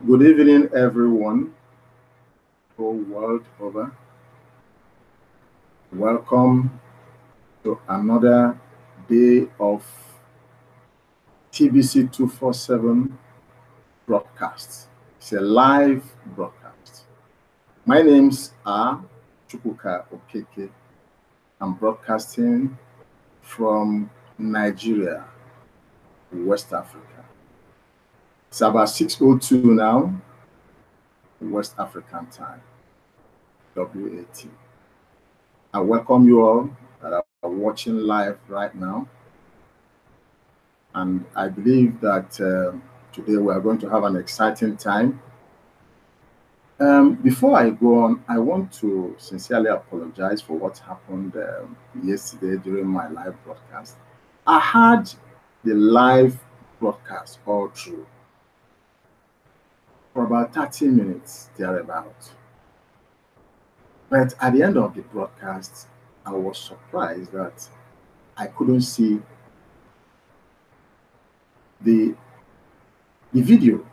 Good evening, everyone, whole world over. Welcome to another day of TBC 247 broadcast. It's a live broadcast. My names are Chukwuka Okeke. I'm broadcasting from Nigeria, West Africa. It's about 6:02 now, West African time, WAT. I welcome you all that are watching live right now. And I believe that today we are going to have an exciting time. Before I go on, I want to sincerely apologize for what happened yesterday during my live broadcast. I had the live broadcast all through for about 30 minutes thereabout. But at the end of the broadcast, I was surprised that I couldn't see the video.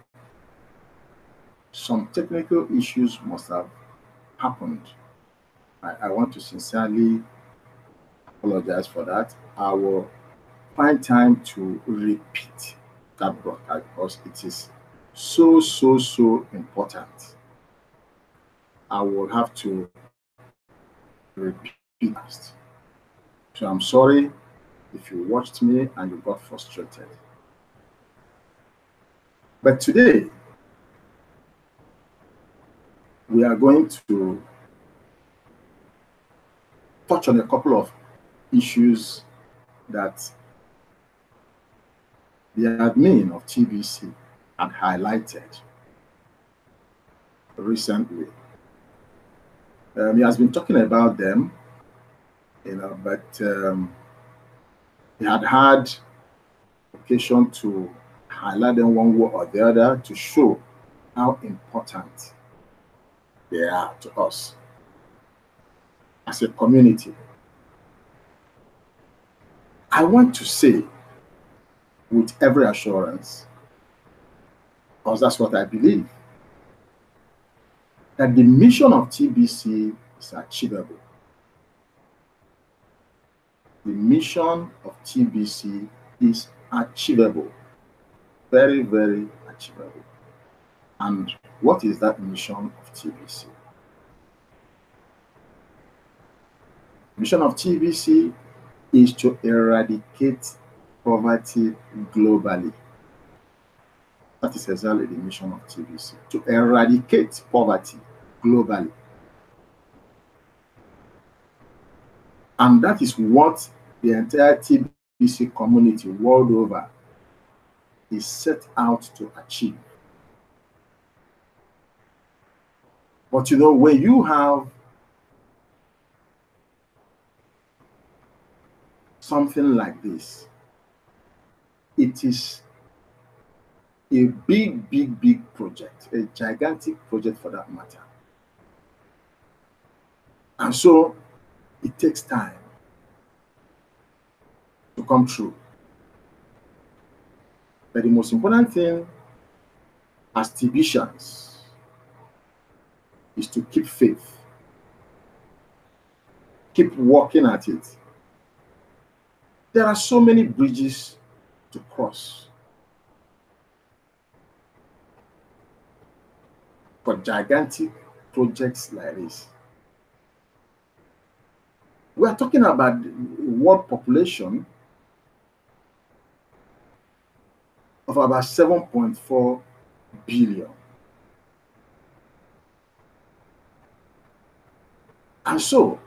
Some technical issues must have happened. I want to sincerely apologize for that. I will find time to repeat that broadcast because it is so important. I will have to repeat it. So I'm sorry if you watched me and you got frustrated. But today, we are going to touch on a couple of issues that the admin of TBC had highlighted recently. He has been talking about them, but he had occasion to highlight them one way or the other to show how important they are to us as a community. I want to say with every assurance, because that's what I believe, that the mission of TBC is achievable. The mission of TBC is achievable, very achievable. And what is that mission of TBC? Mission of TBC is to eradicate poverty globally. That is exactly the mission of TBC, to eradicate poverty globally. And that is what the entire TBC community world over is set out to achieve. But when you have something like this, it is a big project, a gigantic project for that matter. And so it takes time to come true. But the most important thing as TBCians is to keep faith, keep working at it. There are so many bridges to cross for gigantic projects like this. We are talking about the world population of about 7.4 billion. And so,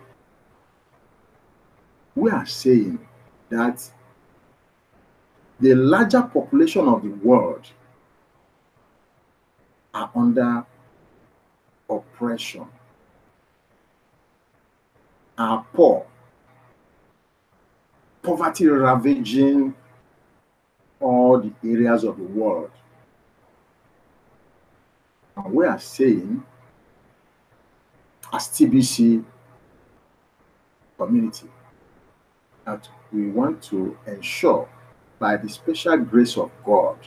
we are saying that the larger population of the world are under oppression, are poor, poverty ravaging all the areas of the world. And we are saying, as TBC community, that we want to ensure, by the special grace of God,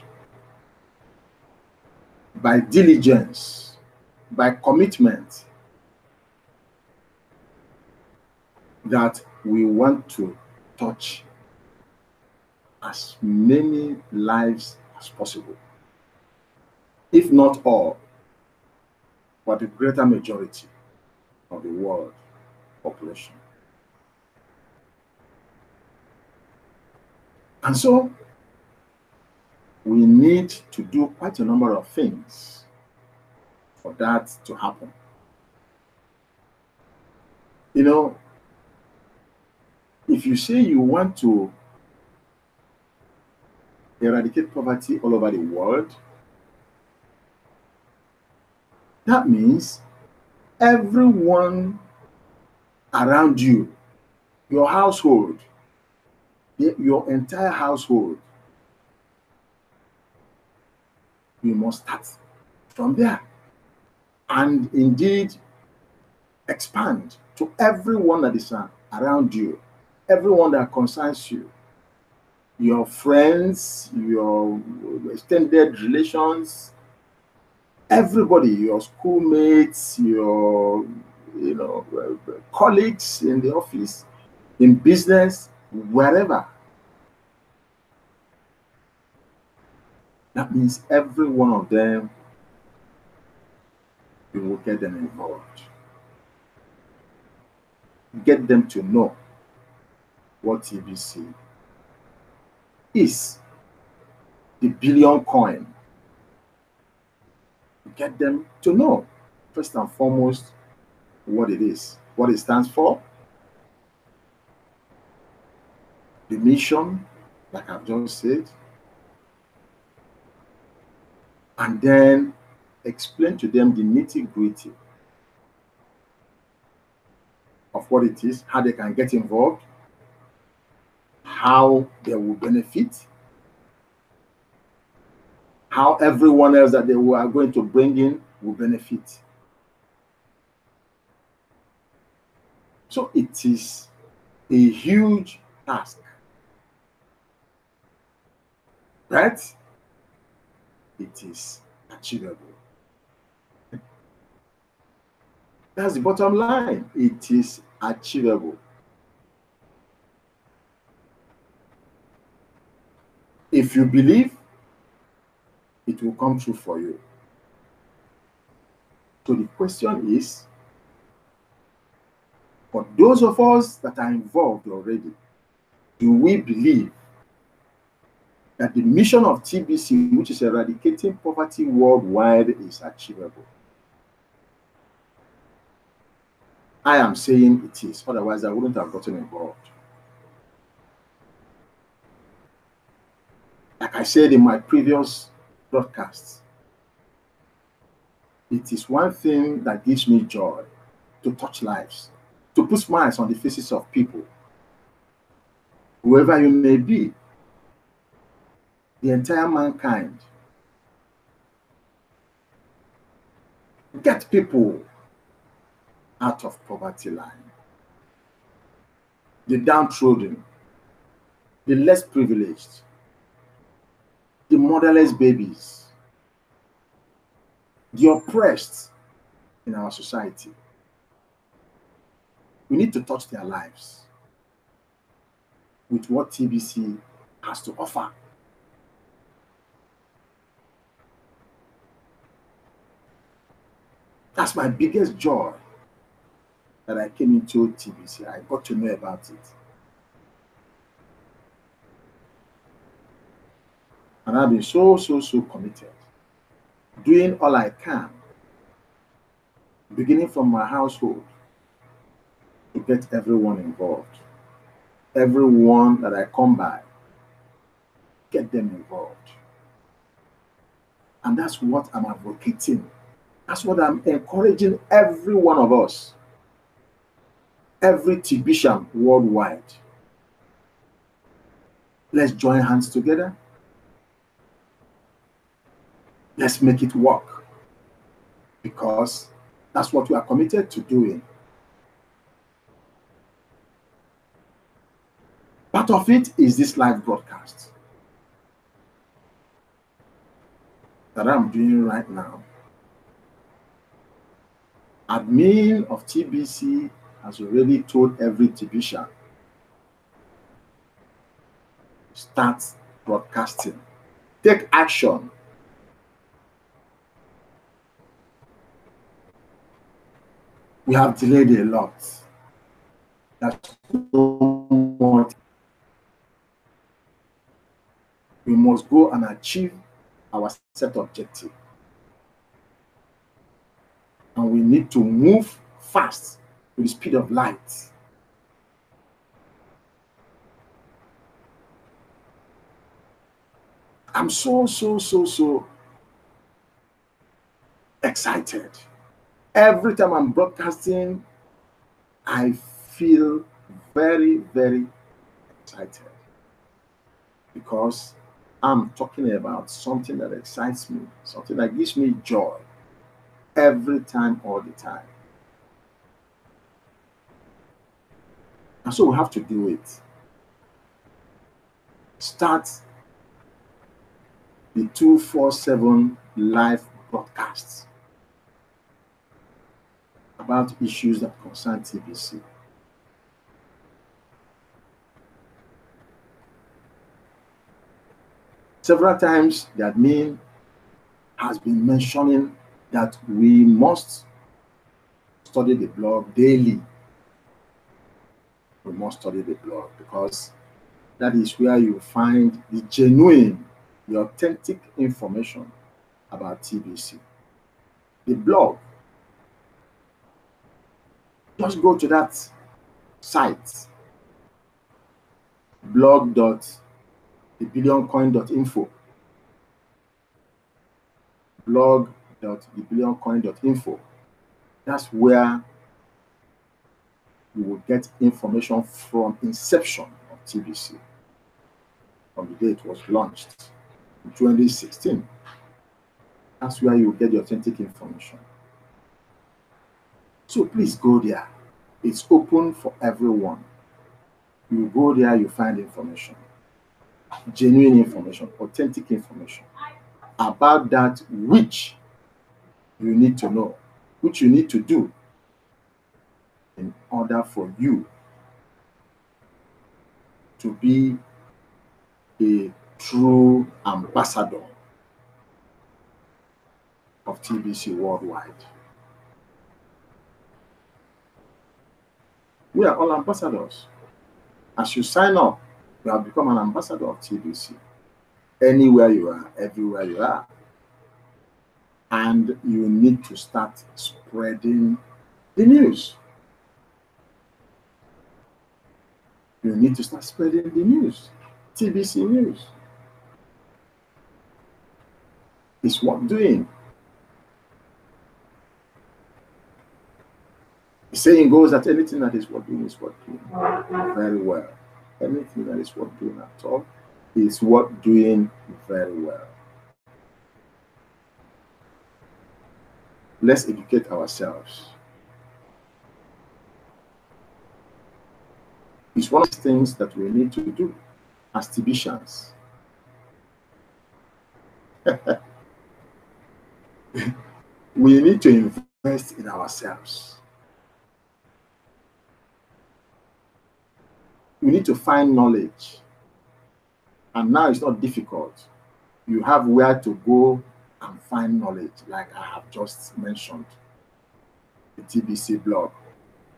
by diligence, by commitment, that we want to touch as many lives as possible, if not all, but the greater majority of the world population. And so we need to do quite a number of things for that to happen. You know, if you say you want to eradicate poverty all over the world, that means everyone around you, your household, your entire household, you must start from there and indeed expand to everyone that is around you, everyone that concerns you, your friends, your extended relations, everybody, your schoolmates, your colleagues in the office, in business, wherever. That means every one of them, you will get them involved. Get them to know what TBC is, the billion coin. Get them to know, first and foremost, what it is, what it stands for, the mission, like I've just said, and then explain to them the nitty-gritty of what it is, how they can get involved, how they will benefit, how everyone else that they are going to bring in will benefit. So it is a huge task, but it is achievable. That's the bottom line. It is achievable. If you believe, it will come true for you. So the question is, for those of us that are involved already, do we believe that the mission of TBC, which is eradicating poverty worldwide, is achievable? I am saying it is, otherwise I wouldn't have gotten involved. Like I said in my previous broadcasts, it is one thing that gives me joy to touch lives, to put smiles on the faces of people, whoever you may be, the entire mankind. Get people out of poverty line, the downtrodden, the less privileged, the motherless babies, the oppressed in our society. We need to touch their lives with what TBC has to offer. That's my biggest joy that I came into TBC. I got to know about it. And I've been so committed, doing all I can, beginning from my household, to get everyone involved. Everyone that I come by, get them involved. And that's what I'm advocating. That's what I'm encouraging every one of us, every TBCian worldwide. Let's join hands together. Let's make it work, because that's what we are committed to doing. Part of it is this live broadcast. that I'm doing right now, admin of TBC has already told every division, start broadcasting, take action. We have delayed a lot. That's what we must go and achieve our set objective. And we need to move fast with the speed of light. I'm so excited. Every time I'm broadcasting, I feel very excited because I'm talking about something that excites me, something that gives me joy every time, all the time. And so we have to do it. Start the 247 live broadcasts about issues that concern TBC. Several times, the admin has been mentioning that we must study the blog daily. We must study the blog because that is where you find the genuine, the authentic information about TBC. The blog, just go to that site, blog.thebillioncoin.info, blog.thebillioncoin.info. That's where you will get information from inception of TBC, from the day it was launched in 2016. That's where you will get the authentic information. So please go there. It's open for everyone. You go there, you find information, genuine information, authentic information about that which you need to know, which you need to do in order for you to be a true ambassador of TBC worldwide. We are all ambassadors. As you sign up, you have become an ambassador of TBC. Anywhere you are, everywhere you are. And you need to start spreading the news. You need to start spreading the news. TBC news. It's worth doing. The saying goes that anything that is worth doing is worth doing. Very well. Anything that is worth doing at all is worth doing very well. Let's educate ourselves. It's one of the things that we need to do as TBCians. We need to invest in ourselves. We need to find knowledge. And now it's not difficult. You have where to go and find knowledge, like I have just mentioned, the TBC blog.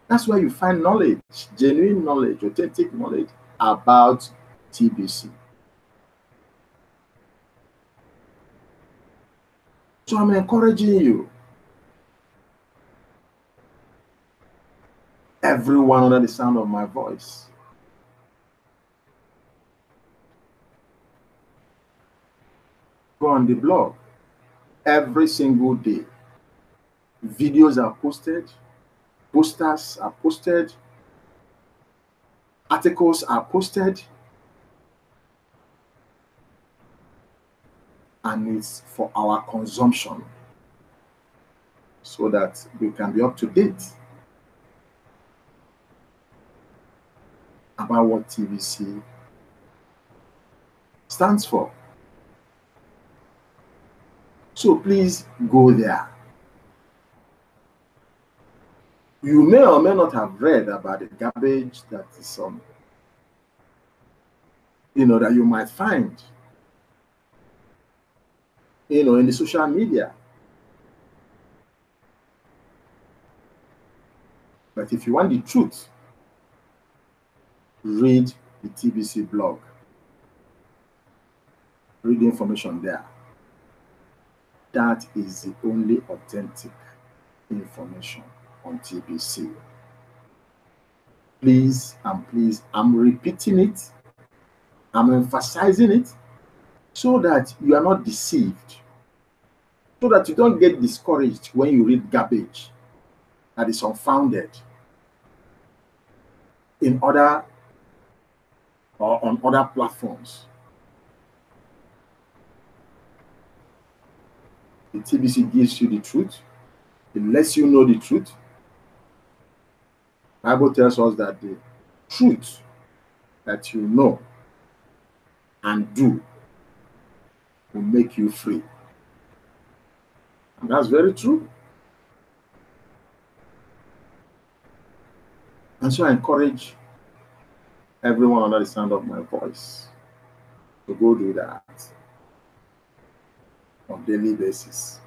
That's where you find knowledge, genuine knowledge, authentic knowledge about TBC. So I'm encouraging you, everyone under the sound of my voice, go on the blog every single day. Videos are posted, posters are posted, articles are posted, and it's for our consumption so that we can be up to date about what TBC stands for. So please go there. You may or may not have read about the garbage that is on, that you might find, in the social media. But if you want the truth, read the TBC blog. Read the information there. That is the only authentic information on TBC. Please and please, I'm repeating it. I'm emphasizing it so that you are not deceived, so that you don't get discouraged when you read garbage that is unfounded in other or on other platforms. The TBC gives you the truth. It lets you know the truth. The Bible tells us that the truth that you know and do will make you free. And that's very true. And so I encourage everyone under the sound of my voice to go do that on a daily basis.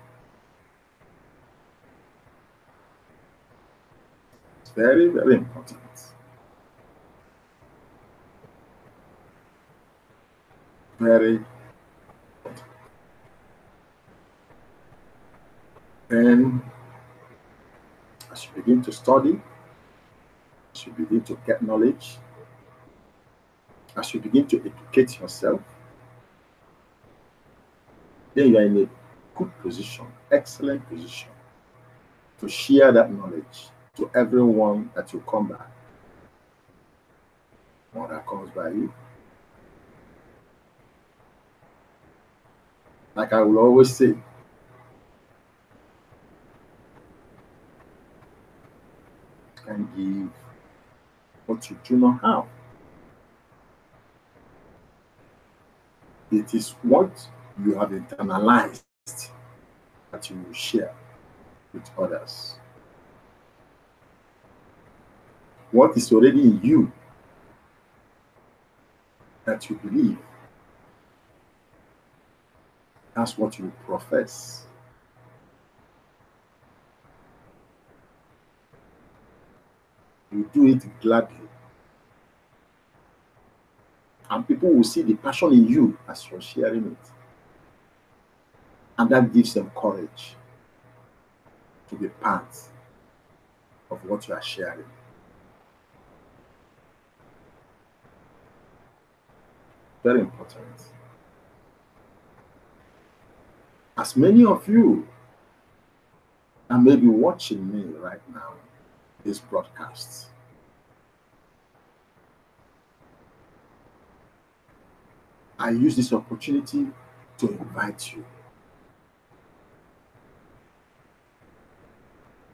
It's very, very important. Very important. And as you begin to study, as you begin to get knowledge, as you begin to educate yourself, then you are in a good position, excellent position, to share that knowledge to everyone that you come by or that comes by you. Like I will always say, and give what you do not have. It is what you have internalized that you will share with others. What is already in you that you believe, that's what you profess. You do it gladly. And people will see the passion in you as you're sharing it. And that gives them courage to be part of what you are sharing. Very important. As many of you that may be watching me right now, this broadcast, I use this opportunity to invite you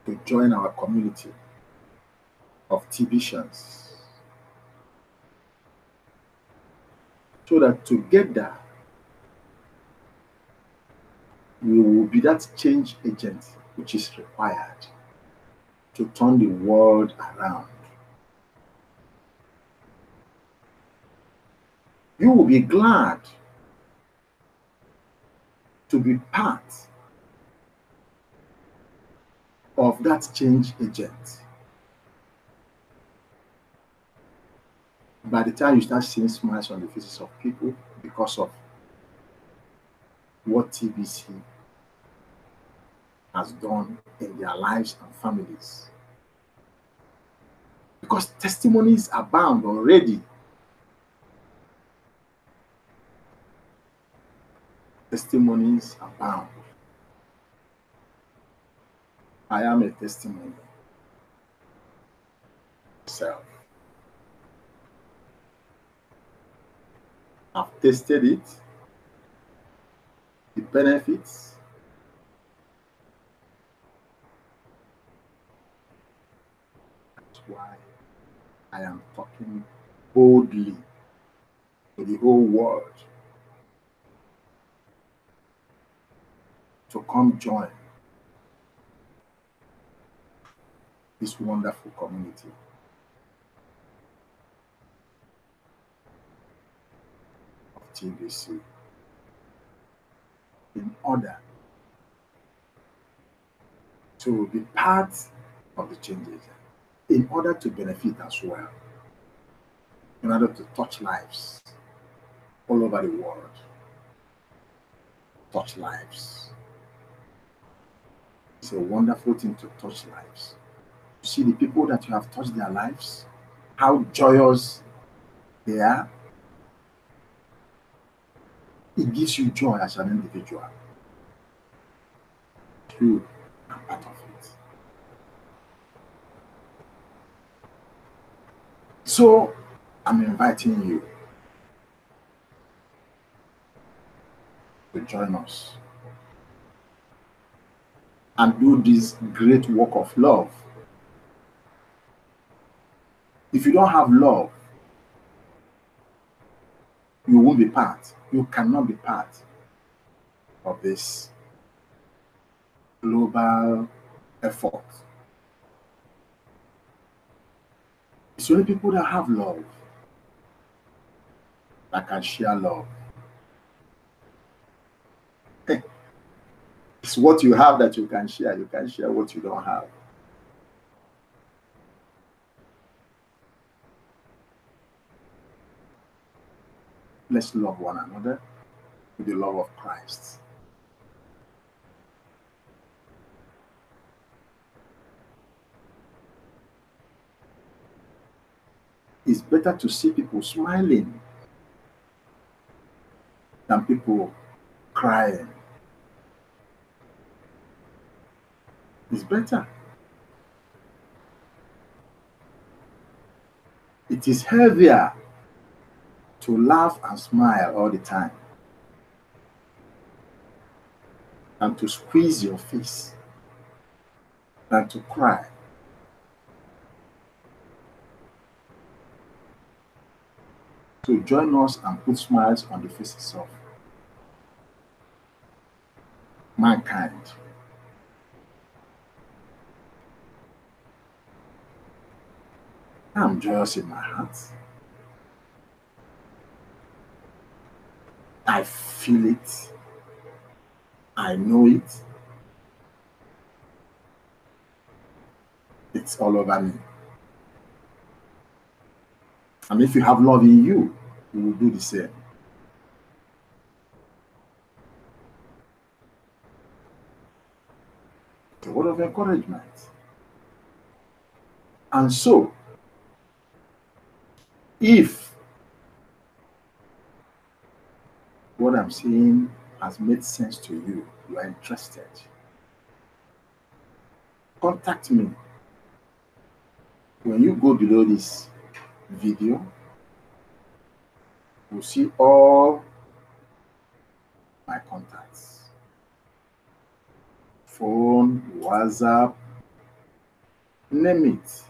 to join our community of TBians, so that together we will be that change agent which is required to turn the world around. You will be glad to be part of that change agent. By the time you start seeing smiles on the faces of people because of what TBC has done in their lives and families. Because testimonies abound already. Testimonies abound. I am a testimony myself. I've tasted it, the benefits. That's why I am talking boldly to the whole world to come join this wonderful community. Of TBC in order to be part of the changes, in order to benefit as well, in order to touch lives all over the world. Touch lives. It's a wonderful thing to touch lives. You see the people that you have touched their lives, how joyous they are. It gives you joy as an individual. You are part of it. So I'm inviting you to join us and do this great work of love. If you don't have love, you won't be part. You cannot be part of this global effort. It's only people that have love that can share love. It's what you have that you can share. You can share what you don't have. Let's love one another with the love of Christ. It's better to see people smiling than people crying. It's better. It is heavier to laugh and smile all the time than to squeeze your face, than to cry. So join us and put smiles on the faces of mankind. I'm joyous in my heart. I feel it. I know it. It's all over me. And if you have love in you, you will do the same. It's a word of encouragement. And so, if what I'm saying has made sense to you, you are interested, contact me. When you go below this video, you'll see all my contacts. Phone, WhatsApp, name it.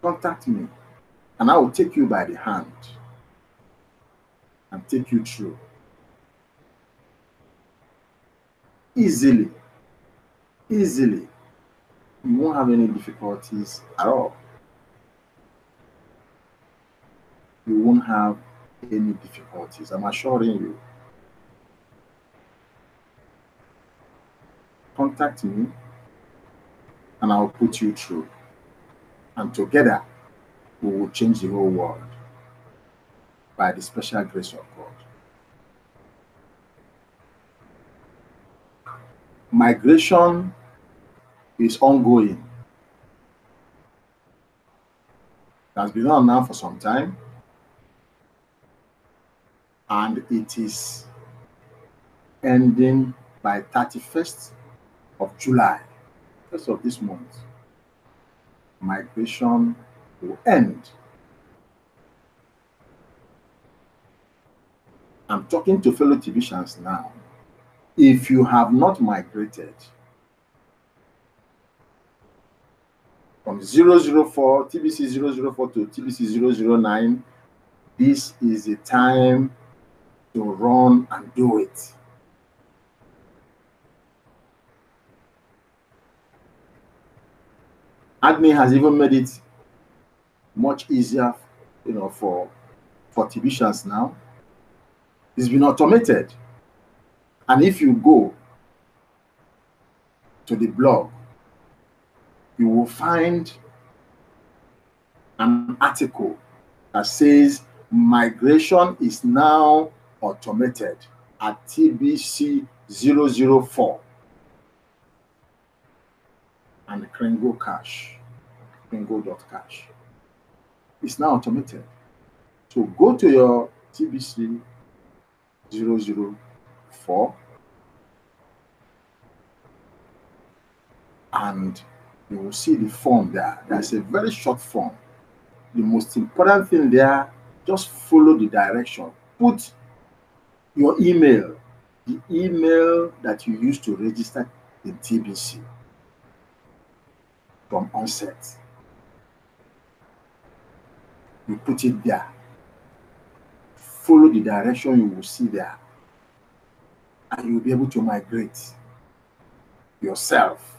Contact me and I will take you by the hand and take you through easily. You won't have any difficulties at all. You won't have any difficulties, I'm assuring you. Contact me and I'll put you through. And together, we will change the whole world by the special grace of God. Migration is ongoing. It has been on now for some time, and it is ending by 31st of July, 1st of this month. Migration will end. I'm talking to fellow TVians now. If you have not migrated from 004, TBC 004 to TBC 009, this is the time to run and do it. Admin has even made it much easier, for TVisions now. It's been automated. And if you go to the blog, you will find an article that says migration is now automated at TBC 004 and Kringle Cash, Kringle.cash. It's now automated. So go to your TBC 004 and you will see the form there. There's a very short form. The most important thing there, just follow the direction. Put your email, the email that you used to register in TBC from onset. You put it there. Follow the direction you will see there. And you'll be able to migrate yourself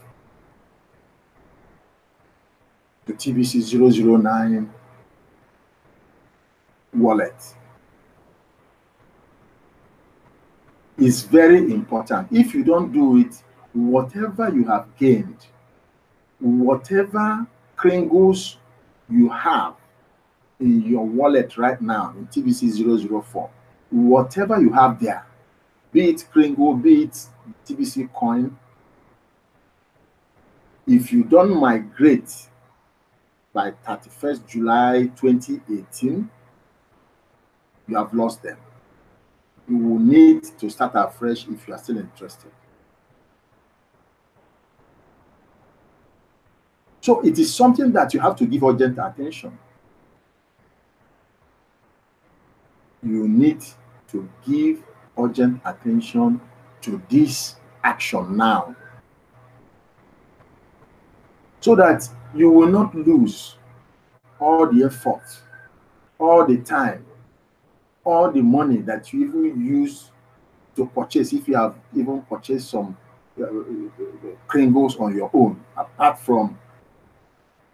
to TBC 009 wallet. It's very important. If you don't do it, whatever you have gained, whatever Kringles you have in your wallet right now in TBC 004, whatever you have there, be it Kringle, be it TBC coin, if you don't migrate by 31st July 2018, you have lost them. You will need to start afresh if you are still interested. So it is something that you have to give urgent attention. You need to give urgent attention to this action now, so that you will not lose all the effort, all the time, all the money that you even use to purchase, if you have even purchased some Kringles on your own, apart from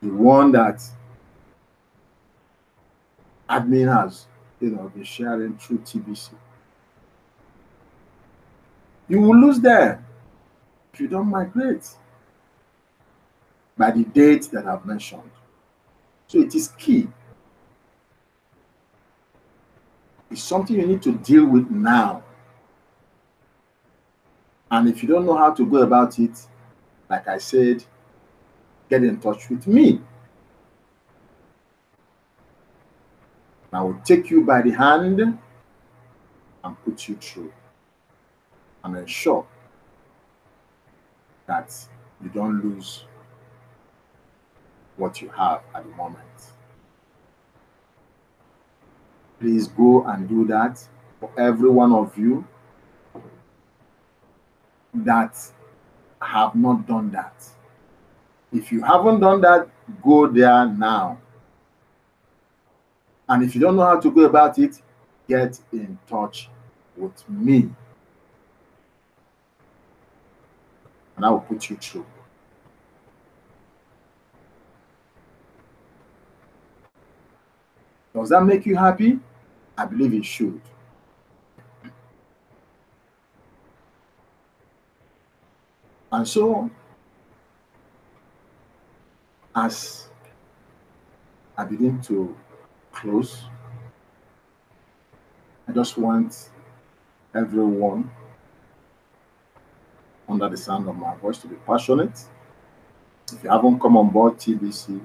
the one that admin has, been sharing through TBC. You will lose them if you don't migrate by the date that I've mentioned. So it is key. It's something you need to deal with now. And if you don't know how to go about it, like I said, get in touch with me. I will take you by the hand and put you through and ensure that you don't lose what you have at the moment. Please go and do that for every one of you that have not done that. If you haven't done that, go there now. And if you don't know how to go about it, get in touch with me. And I will put you through. Does that make you happy? I believe it should. And so, as I begin to close, I just want everyone under the sound of my voice to be passionate. If you haven't come on board TBC,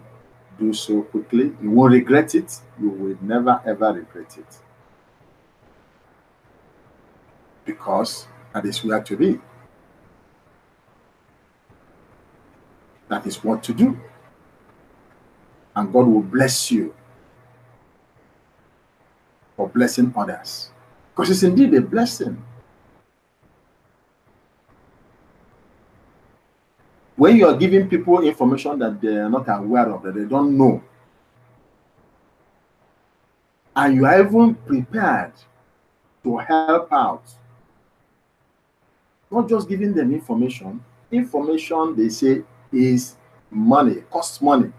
do so quickly. You won't regret it. You will never ever regret it. Because that is where to be. That is what to do. And God will bless you for blessing others. Because it's indeed a blessing. When you are giving people information that they are not aware of, that they don't know, and you are even prepared to help out. Not just giving them information. Information, they say, is money, costs money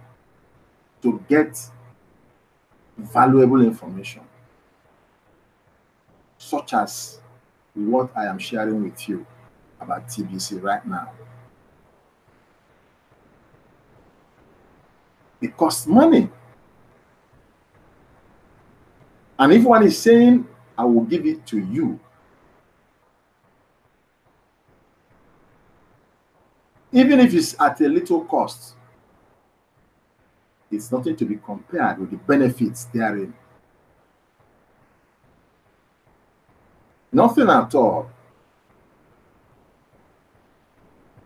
to get valuable information, such as what I am sharing with you about TBC right now. It costs money. And if one is saying, I will give it to you, even if it's at a little cost, it's nothing to be compared with the benefits therein. Nothing at all.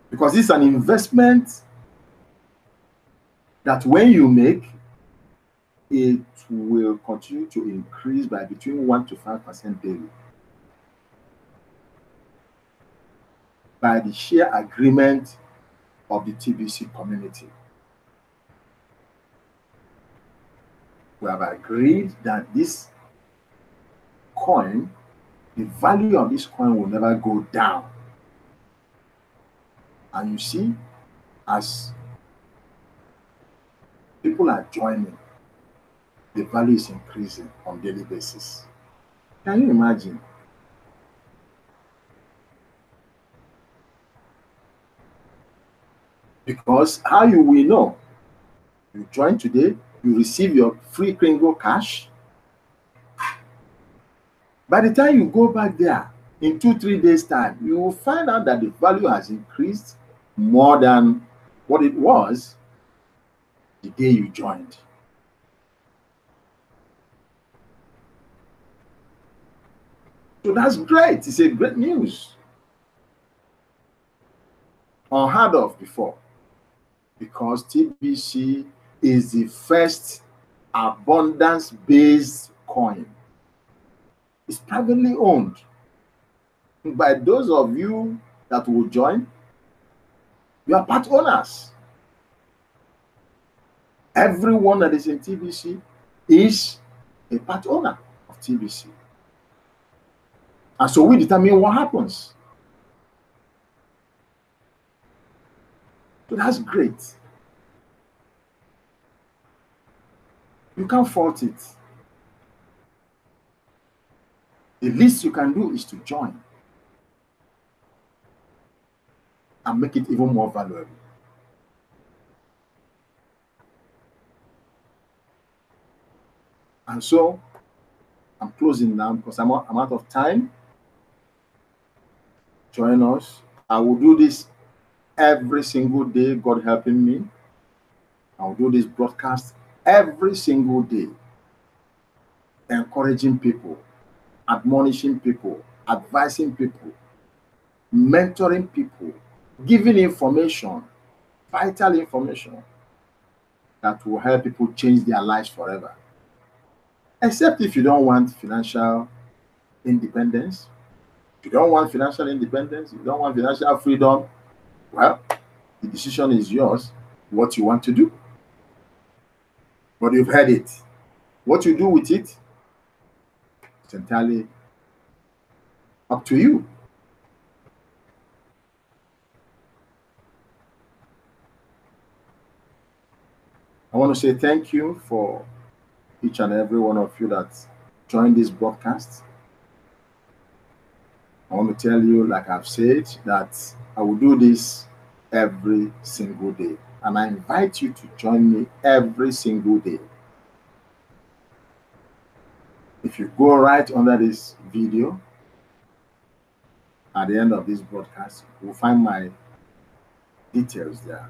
Because it's an investment that when you make, it will continue to increase by between 1 to 5% daily. By the sheer agreement of the TBC community. We have agreed that this coin, the value of this coin will never go down. And you see, as people are joining, the value is increasing on a daily basis. Can you imagine? Because how you will know? You join today, you receive your free Kringle Cash. By the time you go back there, in 2-3 days' time, you will find out that the value has increased more than what it was the day you joined. So that's great. It's a great news. Unheard of before, because TBC is the first abundance-based coin. It's privately owned. By those of you that will join, you are part owners. Everyone that is in TBC is a part owner of TBC. And so we determine what happens. So that's great. You can't fault it. The least you can do is to join and make it even more valuable. And so I'm closing now because I'm out of time. Join us. I will do this every single day, God helping me. I will do this broadcast every single day, encouraging people, admonishing people, advising people, mentoring people, giving information, vital information that will help people change their lives forever. Except if you don't want financial independence. If you don't want financial independence, you don't want financial freedom, well, the decision is yours, what you want to do. But you've heard it. What you do with it, it's entirely up to you. I want to say thank you for each and every one of you that joined this broadcast. I want to tell you, like I've said, that I will do this every single day. And I invite you to join me every single day. If you go right under this video, at the end of this broadcast, you'll find my details there.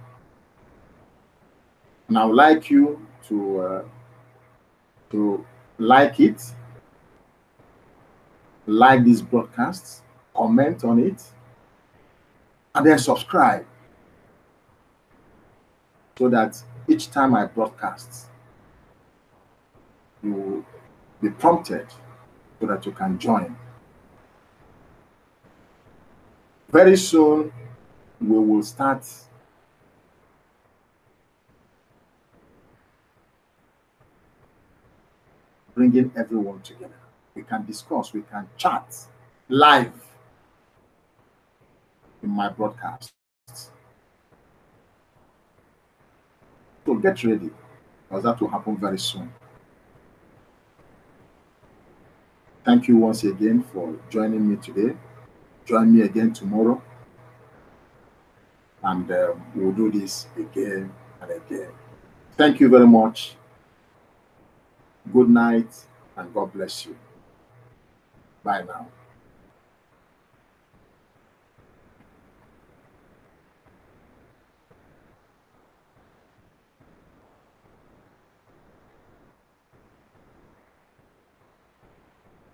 And I would like you to like it, like this broadcast, comment on it, and then subscribe so that each time I broadcast, you will be prompted so that you can join. Very soon, we will start bringing everyone together. We can discuss, we can chat live in my broadcast. So get ready, because that will happen very soon. Thank you once again for joining me today. Join me again tomorrow, and we'll do this again and again. Thank you very much. Good night, and God bless you. Bye now.